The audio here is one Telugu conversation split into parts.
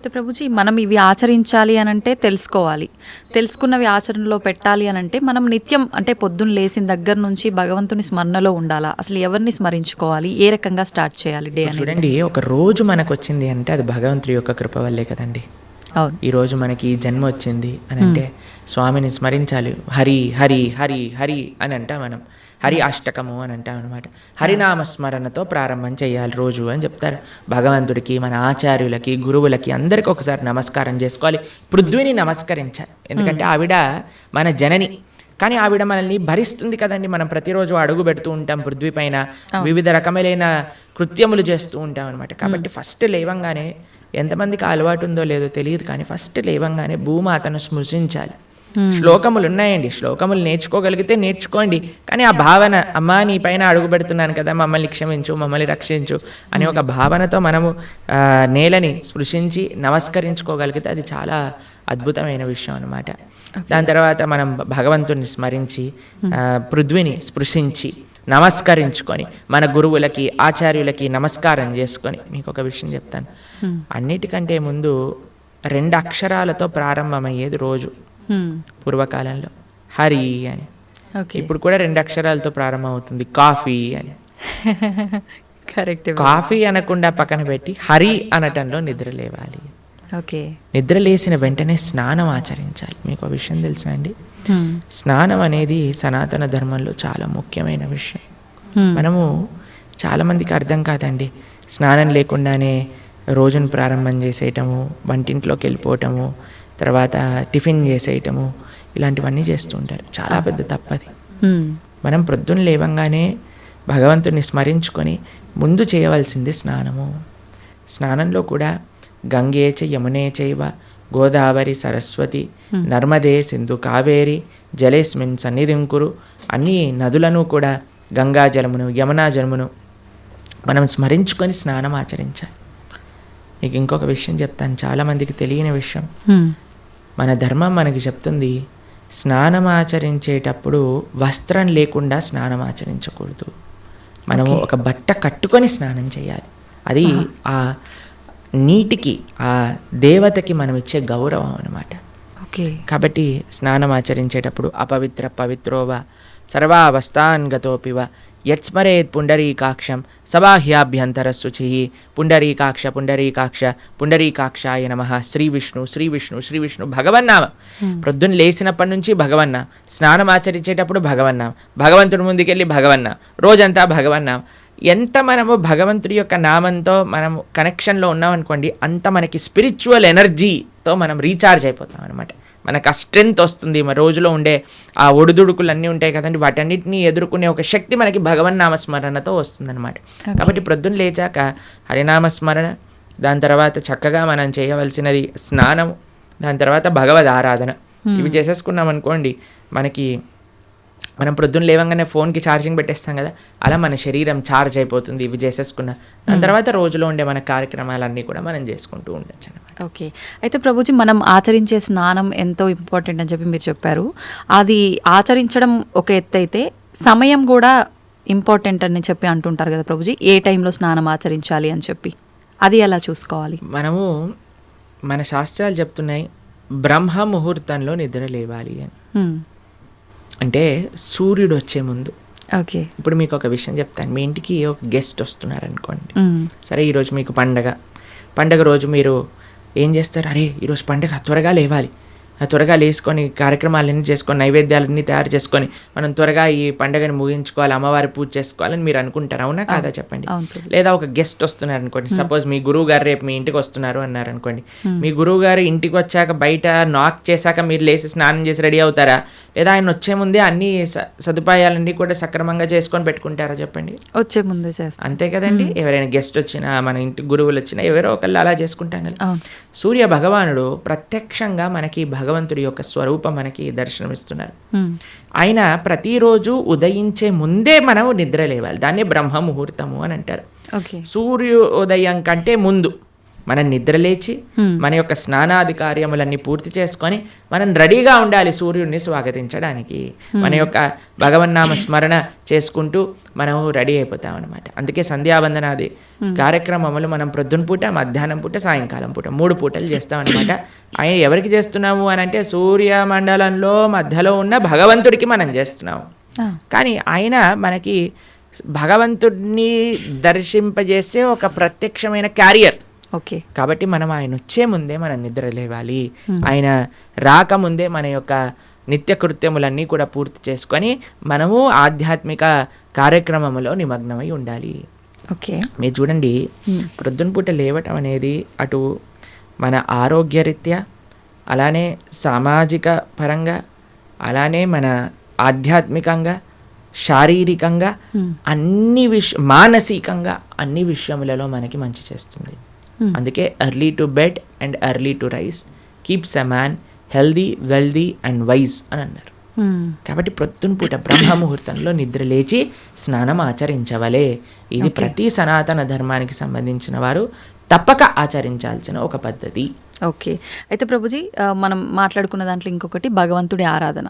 అయితే ప్రభుజీ మనం ఇవి ఆచరించాలి అని అంటే తెలుసుకోవాలి, తెలుసుకున్నవి ఆచరణలో పెట్టాలి అని అంటే మనం నిత్యం అంటే పొద్దున్న లేచిన దగ్గర నుంచి భగవంతుని స్మరణలో ఉండాలా? అసలు ఎవరిని స్మరించుకోవాలి, ఏ రకంగా స్టార్ట్ చేయాలి డే అనేది? చూడండి, ఒక రోజు మనకు వచ్చింది అంటే అది భగవంతుడి యొక్క కృప వల్లే కదండి. అవును. ఈరోజు మనకి ఈ జన్మ వచ్చింది అని అంటే స్వామిని స్మరించాలి. హరి హరి హరి హరి అని అంటాం మనం, హరి అష్టకము అని అంటాం అనమాట. హరినామస్మరణతో ప్రారంభం చేయాలి రోజు అని చెప్తారు. భగవంతుడికి, మన ఆచార్యులకి, గురువులకి అందరికీ ఒకసారి నమస్కారం చేసుకోవాలి. పృథ్వీని నమస్కరించాలి, ఎందుకంటే ఆవిడ మన జనని. కానీ ఆవిడ మనల్ని భరిస్తుంది కదండి. మనం ప్రతిరోజు అడుగు పెడుతూ ఉంటాం పృథ్వీ పైన, వివిధ రకములైన కృత్యములు చేస్తూ ఉంటాం అనమాట. కాబట్టి ఫస్ట్ లేవంగానే, ఎంతమందికి అలవాటు ఉందో లేదో తెలియదు కానీ ఫస్ట్ లేవంగానే భూమాతను స్మృశించాలి. శ్లోకములు ఉన్నాయండి, శ్లోకములు నేర్చుకోగలిగితే నేర్చుకోండి. కానీ ఆ భావన, అమ్మా నీ పైన అడుగు పెడుతున్నాను కదా, మమ్మల్ని క్షమించు, మమ్మల్ని రక్షించు అనే ఒక భావనతో మనము నేలని స్పృశించి నమస్కరించుకోగలిగితే అది చాలా అద్భుతమైన విషయం అనమాట. దాని తర్వాత మనం భగవంతుని స్మరించి పృథ్వీని స్పృశించి నమస్కరించుకొని మన గురువులకి, ఆచార్యులకి నమస్కారం చేసుకొని, మీకు ఒక విషయం చెప్తాను. అన్నిటికంటే ముందు 2 అక్షరాలతో ప్రారంభమయ్యేది రోజు పూర్వకాలంలో, హరి అని. ఇప్పుడు కూడా 2 అక్షరాలతో ప్రారంభం అవుతుంది, కాఫీ అని. కరెక్ట్. కాఫీ అనకుండా పక్కన పెట్టి హరి అనటంలో నిద్ర లేవాలి. ఓకే. నిద్ర లేచిన వెంటనే స్నానం ఆచరించాలి. మీకు ఆ విషయం తెలుసా అండి? స్నానం అనేది సనాతన ధర్మంలో చాలా ముఖ్యమైన విషయం. మనము చాలామందికి అర్థం కాదండి. స్నానం లేకుండానే రోజును ప్రారంభం చేసేయటము, వంటింట్లోకి వెళ్ళిపోవటము, తర్వాత టిఫిన్ చేసేయటము, ఇలాంటివన్నీ చేస్తూ ఉంటారు. చాలా పెద్ద తప్పది. మనం ప్రొద్దున లేవంగానే భగవంతుని స్మరించుకొని ముందు చేయవలసింది స్నానము. స్నానంలో కూడా గంగే చ యమునే చైవ గోదావరి సరస్వతి నర్మదే సింధు కావేరి జలేస్మిన్ సన్నిధిం కురు. అన్ని నదులను కూడా గంగా జలమును, యమునా జలమును మనం స్మరించుకొని స్నానం ఆచరించాలి. మీకు ఇంకొక విషయం చెప్తాను, చాలామందికి తెలియని విషయం. మన ధర్మం మనకి చెప్తుంది, స్నానం ఆచరించేటప్పుడు వస్త్రం లేకుండా స్నానం ఆచరించకూడదు. మనము ఒక బట్ట కట్టుకొని స్నానం చేయాలి. అది ఆ నీటికి, ఆ దేవతకి మనం ఇచ్చే గౌరవం అన్నమాట. కాబట్టి స్నానం ఆచరించేటప్పుడు అపవిత్ర పవిత్రోవ సర్వావస్థాన్ గతోపివ యత్స్మరేత్ పుండరీకాక్షం సబాహ్యాభ్యంతర శుచి. పుండరీకాక్ష పుండరీకాక్ష పుండరీకాక్షాయ నమః. శ్రీ విష్ణు శ్రీ విష్ణు శ్రీ విష్ణు భగవన్నామ. ప్రొద్దున లేచినప్పటి నుంచి భగవన్నా, స్నానం ఆచరించేటప్పుడు భగవన్నా, భగవంతుడి ముందుకెళ్ళి భగవన్నా, రోజంతా భగవన్నా. ఎంత మనము భగవంతుడి యొక్క నామంతో మనము కనెక్షన్లో ఉన్నామనుకోండి, అంత మనకి స్పిరిచువల్ ఎనర్జీతో మనం రీఛార్జ్ అయిపోతాం అనమాట. మనకు ఆ స్ట్రెంగ్త్ వస్తుంది. మన రోజులో ఉండే ఆ ఒడిదుడుకులు అన్నీ ఉంటాయి కదండి, వాటన్నిటిని ఎదుర్కొనే ఒక శక్తి మనకి భగవన్నామస్మరణతో వస్తుందన్నమాట. కాబట్టి ప్రొద్దున లేచాక హరినామస్మరణ, దాని తర్వాత చక్కగా మనం చేయవలసినది స్నానం, దాని తర్వాత భగవద్ ఆరాధన. ఇవి చేసేసుకున్నాం అనుకోండి, మనం ప్రొద్దున లేవంగానే ఫోన్కి ఛార్జింగ్ పెట్టేస్తాం కదా, అలా మన శరీరం ఛార్జ్ అయిపోతుంది ఇవి చేసేసుకున్న. దాని తర్వాత రోజులో ఉండే మన కార్యక్రమాలన్నీ కూడా మనం చేసుకుంటూ ఉండొచ్చు అన్నమాట. ఓకే. అయితే ప్రభుజీ, మనం ఆచరించే స్నానం ఎంతో ఇంపార్టెంట్ అని చెప్పి మీరు చెప్పారు. అది ఆచరించడం ఒక ఎత్తు అయితే సమయం కూడా ఇంపార్టెంట్ అని చెప్పి అంటుంటారు కదా ప్రభుజీ, ఏ టైంలో స్నానం ఆచరించాలి అని చెప్పి, అది ఎలా చూసుకోవాలి? మనము, మన శాస్త్రాలు చెప్తున్నాయి బ్రహ్మ ముహూర్తంలో నిద్ర లేవాలి అని. అంటే సూర్యుడు వచ్చే ముందు. ఓకే. ఇప్పుడు మీకు ఒక విషయం చెప్తాను. మీ ఇంటికి ఒక గెస్ట్ వస్తున్నారు అనుకోండి, సరే ఈరోజు మీకు పండగ రోజు మీరు ఏం చేస్తారు? అరే ఈరోజు పండగ, త్వరగా లేవాలి, త్వరగా లేసుకొని కార్యక్రమాలన్నీ చేసుకొని నైవేద్యాలన్నీ తయారు చేసుకొని మనం త్వరగా ఈ పండుగని ముగించుకోవాలి, అమ్మవారి పూజ చేసుకోవాలని మీరు అనుకుంటారు, అవునా కాదా చెప్పండి? లేదా ఒక గెస్ట్ వస్తున్నారు అనుకోండి, సపోజ్ మీ గురువు గారు రేపు మీ ఇంటికి వస్తున్నారు అన్నారు అనుకోండి. మీ గురువు గారు ఇంటికి వచ్చాక బయట నాక్ చేశాక మీరు లేచి స్నానం చేసి రెడీ అవుతారా? లేదా ఆయన వచ్చే ముందే అన్ని సదుపాయాలన్నీ కూడా సక్రమంగా చేసుకొని పెట్టుకుంటారా చెప్పండి? వచ్చే ముందే చేస్తారు, అంతే కదండి. ఎవరైనా గెస్ట్ వచ్చినా, మన ఇంటి గురువులు వచ్చినా ఎవరో ఒకళ్ళు అలా చేసుకుంటాం కదా. సూర్య భగవానుడు ప్రత్యక్షంగా మనకి భగవంతుడి యొక్క స్వరూపం మనకి దర్శనమిస్తున్నారు. ఆయన ప్రతిరోజు ఉదయించే ముందే మనం నిద్ర లేవాలి. దాన్ని బ్రహ్మ ముహూర్తము అని అంటారు. సూర్యోదయం కంటే ముందు మనం నిద్రలేచి మన యొక్క స్నానాది కార్యములన్నీ పూర్తి చేసుకొని మనం రెడీగా ఉండాలి సూర్యుడిని స్వాగతించడానికి. మన యొక్క భగవన్నామ స్మరణ చేసుకుంటూ మనము రెడీ అయిపోతాం అనమాట. అందుకే సంధ్యావందనాది కార్యక్రమములు మనం ప్రొద్దున పూట, మధ్యాహ్నం పూట, సాయంకాలం పూట 3 పూటలు చేస్తాం అనమాట. ఆయన ఎవరికి చేస్తున్నాము అని అంటే సూర్యమండలంలో మధ్యలో ఉన్న భగవంతుడికి మనం చేస్తున్నాము. కానీ ఆయన మనకి భగవంతుడిని దర్శింపజేసే ఒక ప్రత్యక్షమైన క్యారియర్. ఓకే, కాబట్టి మనం ఆయన వచ్చే ముందే మనం నిద్ర లేవాలి. ఆయన రాకముందే మన యొక్క నిత్య కృత్యములన్నీ కూడా పూర్తి చేసుకొని మనము ఆధ్యాత్మిక కార్యక్రమంలో నిమగ్నమై ఉండాలి. ఓకే, మీరు చూడండి, ప్రొద్దున పూట లేవటం అనేది అటు మన ఆరోగ్యరీత్యా, అలానే సామాజిక పరంగా, అలానే మన ఆధ్యాత్మికంగా, శారీరకంగా, అన్ని మానసికంగా అన్ని విషయములలో మనకి మంచి చేస్తుంది. అందుకే early to bed and early to rice keeps a man healthy, wealthy and wise అని అన్నారు. కాబట్టి ప్రొద్దున పూట బ్రహ్మ ముహూర్తంలో నిద్ర లేచి స్నానం ఆచరించవలే. ఇది ప్రతి సనాతన ధర్మానికి సంబంధించిన వారు తప్పక ఆచరించాల్సిన ఒక పద్ధతి. ఓకే, అయితే ప్రభుజీ మనం మాట్లాడుకున్న దాంట్లో ఇంకొకటి భగవంతుడి ఆరాధన.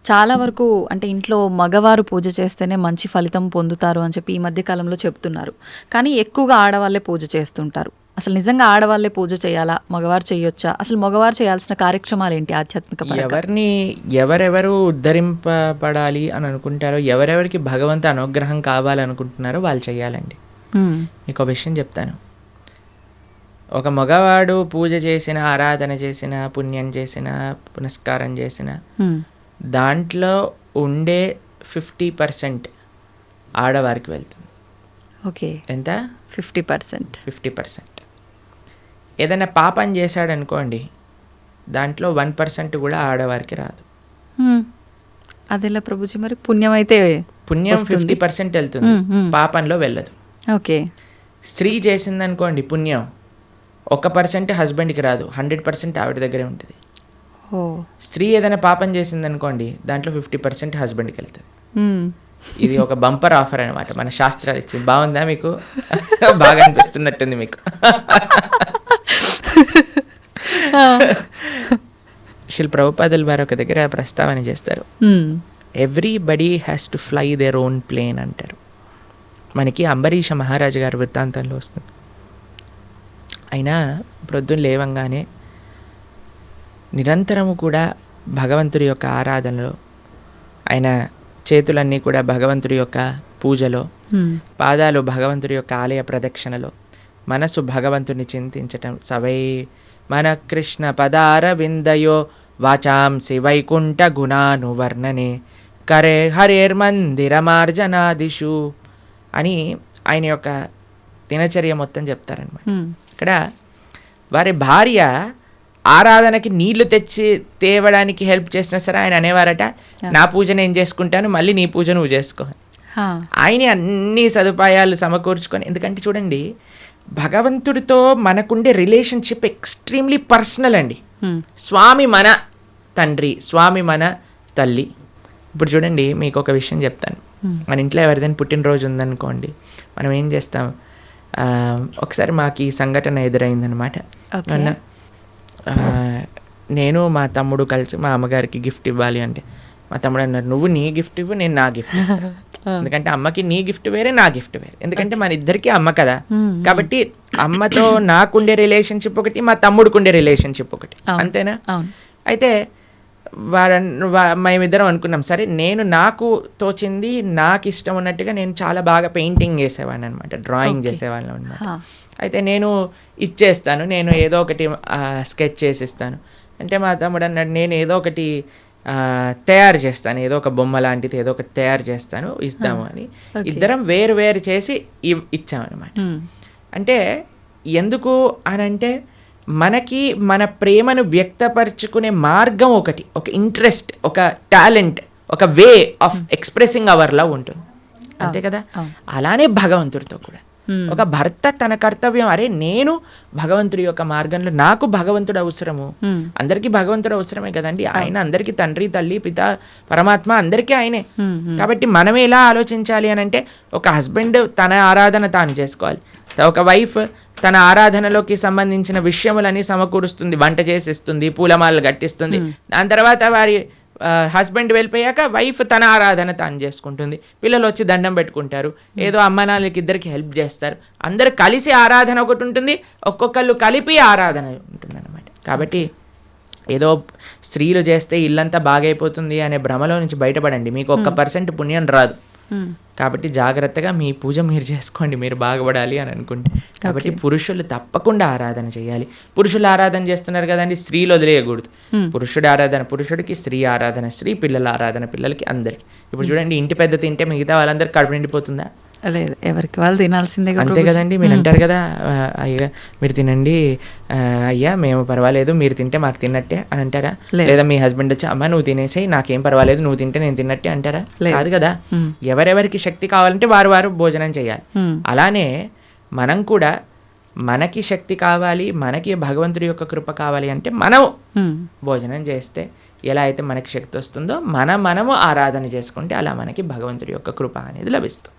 చాలా వరకు అంటే ఇంట్లో మగవారు పూజ చేస్తేనే మంచి ఫలితం పొందుతారు అని చెప్పి ఈ మధ్య కాలంలో చెప్తున్నారు. కానీ ఎక్కువగా ఆడవాళ్ళే పూజ చేస్తుంటారు. అసలు నిజంగా ఆడవాళ్ళే పూజ చేయాలా, మగవారు చేయొచ్చా? అసలు మగవారు చేయాల్సిన కార్యక్రమాలు ఏంటి ఆధ్యాత్మిక పరంగా? ఎవరెవరు ఉద్ధరింపబడాలి అని అనుకుంటారో, ఎవరెవరికి భగవంతు అనుగ్రహం కావాలనుకుంటున్నారో వాళ్ళు చేయాలండి. మీకు ఒక విషయం చెప్తాను. ఒక మగవాడు పూజ చేసిన, ఆరాధన చేసిన, పుణ్యం చేసిన, పునస్కారం చేసిన దాంట్లో ఉండే 50% ఆడవారికి వెళ్తుంది. ఓకే, ఎంత? 50%. ఏదైనా పాపం చేశాడు అనుకోండి, దాంట్లో 1% కూడా ఆడవారికి రాదు. అదెలా ప్రభుజీ? మరి పుణ్యం అయితే పుణ్యం 50% వెళ్తుంది, పాపంలో వెళ్ళదు. ఓకే, స్త్రీ చేసిందనుకోండి పుణ్యం 1% హస్బెండ్కి రాదు, 100% ఆవిడ దగ్గరే ఉంటుంది. స్త్రీ ఏదైనా పాపం చేసిందనుకోండి, దాంట్లో 50% హస్బెండ్కి వెళ్తుంది. ఇది ఒక బంపర్ ఆఫర్ అనమాట, మన శాస్త్రాలు ఇచ్చింది. బాగుందా మీకు? బాగా అనిపిస్తున్నట్టుంది మీకు. శిల్ ప్రభుపాదుల వారు ఒక దగ్గర ప్రస్తావన చేస్తారు, everybody has to fly their own plane అంటారు. మనకి అంబరీష మహారాజు గారి వృత్తాంతంలో వస్తుంది. అయినా ప్రొద్దున లేవంగానే నిరంతరము కూడా భగవంతుడి యొక్క ఆరాధనలో, ఆయన చేతులన్నీ కూడా భగవంతుడి యొక్క పూజలో, పాదాలు భగవంతుడి యొక్క ఆలయ ప్రదక్షిణలో, మనసు భగవంతుని చింతించటం. సవై మన కృష్ణ పదార విందయో వాచాంసి వైకుంఠ గుణానువర్ణనే కరే హరేర్మందిరమార్జనాదిషు అని ఆయన యొక్క దినచర్య మొత్తం చెప్తారనమాట. ఇక్కడ వారి భార్య ఆరాధనకి నీళ్లు తెచ్చి తేవడానికి హెల్ప్ చేసినా సరే ఆయన అనేవారట, నా పూజ నేను చేసుకుంటాను, మళ్ళీ నీ పూజ నువ్వు చేసుకో. ఆయన అన్ని సదుపాయాలు సమకూర్చుకొని, ఎందుకంటే చూడండి భగవంతుడితో మనకుండే రిలేషన్షిప్ ఎక్స్ట్రీమ్లీ పర్సనల్ అండి. స్వామి మన తండ్రి, స్వామి మన తల్లి. ఇప్పుడు చూడండి మీకు ఒక విషయం చెప్తాను. మన ఇంట్లో ఎవరిదైనా పుట్టినరోజు ఉందనుకోండి, మనం ఏం చేస్తాం? ఒకసారి మాకు ఈ సంఘటన ఎదురైందనమాట. నేను మా తమ్ముడు కలిసి మా అమ్మగారికి గిఫ్ట్ ఇవ్వాలి అంటే, మా తమ్ముడు అన్నారు, నువ్వు నీ గిఫ్ట్ ఇవ్వు, నేను నా గిఫ్ట్ ఇస్తాను. ఎందుకంటే అమ్మకి నీ గిఫ్ట్ వేరే, నా గిఫ్ట్ వేరే. ఎందుకంటే మన ఇద్దరికి అమ్మ కదా. కాబట్టి అమ్మతో నాకుండే రిలేషన్షిప్ ఒకటి, మా తమ్ముడికి రిలేషన్షిప్ ఒకటి, అంతేనా? అయితే మేమిద్దరం అనుకున్నాం, సరే నేను నాకు తోచింది, నాకు ఇష్టం ఉన్నట్టుగా నేను చాలా బాగా పెయింటింగ్ చేసేవాడిని అనమాట, డ్రాయింగ్ చేసేవాళ్ళం అనమాట. అయితే నేను ఇచ్చేస్తాను, నేను ఏదో ఒకటి స్కెచ్ చేసిస్తాను అంటే, మా తమ్ముడు అన్నాడు, నేను ఏదో ఒకటి తయారు చేస్తాను, ఏదో ఒక బొమ్మ లాంటిది ఏదో ఒకటి తయారు చేస్తాను, ఇస్తాము అని ఇద్దరం వేరు వేరు చేసి ఇచ్చామన్నమాట. అంటే ఎందుకు అని అంటే, మనకి మన ప్రేమను వ్యక్తపరచుకునే మార్గం ఒకటి, ఒక ఇంట్రెస్ట్, ఒక టాలెంట్, ఒక way of expressing hour love ఉంటుంది, అంతే కదా. అలానే భగవంతుడితో కూడా ఒక భర్త తన కర్తవ్యం, అరే నేను భగవంతుడి యొక్క మార్గంలో, నాకు భగవంతుడు అవసరము, అందరికీ భగవంతుడు అవసరమే కదండి, ఆయన అందరికీ తండ్రి, తల్లి, పిత, పరమాత్మ అందరికీ ఆయనే. కాబట్టి మనం ఎలా ఆలోచించాలి అని అంటే, ఒక హస్బెండ్ తన ఆరాధన తాను చేసుకోవాలి, ఒక వైఫ్ తన ఆరాధనలోకి సంబంధించిన విషయములని సమకూరుస్తుంది, వంట చేసిస్తుంది, పూలమాలలు కట్టిస్తుంది. దాని తర్వాత వారి హస్బెండ్ వెళ్ళిపోయాక వైఫ్ తన ఆరాధన తాను చేసుకుంటుంది, పిల్లలు వచ్చి దండం పెట్టుకుంటారు, ఏదో అమ్మ నాన్నలకి ఇద్దరికి హెల్ప్ చేస్తారు, అందరు కలిసి ఆరాధన ఒకటి ఉంటుంది, ఒక్కొక్కళ్ళు కలిపి ఆరాధన ఉంటుంది అన్నమాట. కాబట్టి ఏదో స్త్రీలు చేస్తే ఇల్లంతా బాగైపోతుంది అనే భ్రమలో నుంచి బయటపడండి, మీకు 1% పుణ్యం రాదు. కాబట్టి జాగ్రత్తగా మీ పూజ మీరు చేసుకోండి, మీరు బాగుపడాలి అని అనుకుంటే. కాబట్టి పురుషులు తప్పకుండా ఆరాధన చేయాలి. పురుషులు ఆరాధన చేస్తున్నారు కదండి, స్త్రీలు వదిలేయకూడదు. పురుషుడి ఆరాధన పురుషుడికి, స్త్రీ ఆరాధన స్త్రీ, పిల్లల ఆరాధన పిల్లలకి, అందరికి. ఇప్పుడు చూడండి, ఇంటి పెద్ద తింటే మిగతా వాళ్ళందరికీ కడుపు నిండిపోతుందా? లేదు, ఎవరికి వాళ్ళు తినాల్సిందే అంతే కదండి. మీరు అంటారు కదా, అయ్యా మీరు తినండి, అయ్యా మేము పర్వాలేదు, మీరు తింటే మాకు తిన్నట్టే అని అంటారా? లేదా మీ హస్బెండ్ వచ్చి అమ్మ నువ్వు తినేసి నాకేం పర్వాలేదు, నువ్వు తింటే నేను తిన్నట్టే అంటారా? కాదు కదా. ఎవరెవరికి శక్తి కావాలంటే వారు వారు భోజనం చేయాలి. అలానే మనం కూడా మనకి శక్తి కావాలి, మనకి భగవంతుడి యొక్క కృప కావాలి అంటే మనం భోజనం చేస్తే ఎలా అయితే మనకి శక్తి వస్తుందో మనము ఆరాధన చేసుకుంటే అలా మనకి భగవంతుడి యొక్క కృప అనేది లభిస్తుంది.